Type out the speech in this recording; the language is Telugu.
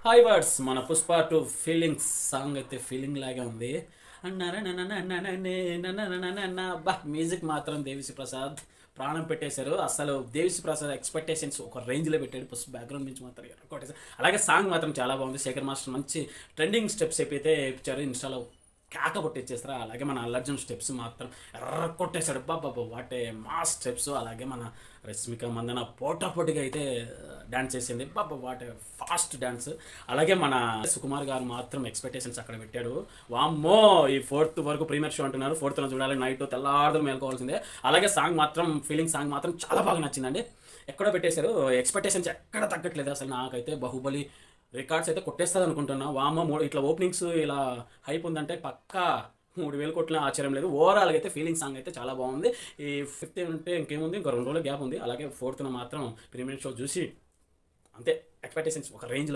హాయ్ వర్డ్స్ మన పుష్ప టు ఫీలింగ్స్ సాంగ్ అయితే ఫీలింగ్ లాగే ఉంది. అన్నారా బా మ్యూజిక్ మాత్రం దేవిశ్రీ ప్రసాద్ ప్రాణం పెట్టేశారు. అసలు దేవిశ్రీ ప్రసాద్ ఎక్స్పెక్టేషన్స్ ఒక రేంజ్లో పెట్టాడు. పుష్ప బ్యాక్గ్రౌండ్ నుంచి మాత్రం కొట్టేశారు. అలాగే సాంగ్ మాత్రం చాలా బాగుంది. శేఖర్ మాస్టర్ మంచి ట్రెండింగ్ స్టెప్స్ అయితే ఇచ్చారు. ఇన్స్టాలో కేక కొట్టించేస్తారు. అలాగే మన అల్లర్జున్ స్టెప్స్ మాత్రం ఎర్ర కొట్టేశాడు. బాబా వాటే మా స్టెప్స్. అలాగే మన రష్మిక మందన పోటాపోటీగా అయితే డ్యాన్స్ చేసింది. బాబా వాటే ఫాస్ట్ డ్యాన్స్. అలాగే మన సుకుమార్ గారు మాత్రం ఎక్స్పెక్టేషన్స్ అక్కడ పెట్టాడు. వామ్మో ఈ ఫోర్త్ వరకు ప్రీమియర్ షో అంటున్నారు. ఫోర్త్లో చూడాలి, నైట్ తెల్లార్లు మేల్కోవాల్సిందే. అలాగే సాంగ్ మాత్రం ఫీలింగ్ సాంగ్ మాత్రం చాలా బాగా నచ్చిందండి. ఎక్కడో పెట్టేశారు. ఎక్స్పెక్టేషన్స్ ఎక్కడ తగ్గట్లేదు. అసలు నాకైతే బాహుబలి రికార్డ్స్ అయితే కొట్టేస్తుంది అనుకుంటున్నా. వామ ఇట్లా ఓపెనింగ్స్ ఇలా హైప్ ఉందంటే పక్కా 3,000 కోట్ల ఆశ్చర్యం లేదు. ఓవరాల్గా అయితే ఫీలింగ్ సాంగ్ అయితే చాలా బాగుంది. ఈ ఫిఫ్త్ అంటే ఇంకేముంది, ఇంకా 2 రోజుల గ్యాప్ ఉంది. అలాగే ఫోర్త్న మాత్రం ప్రీమియర్ షో చూసి అంతే ఎక్స్పెక్టేషన్స్ ఒక రేంజ్లో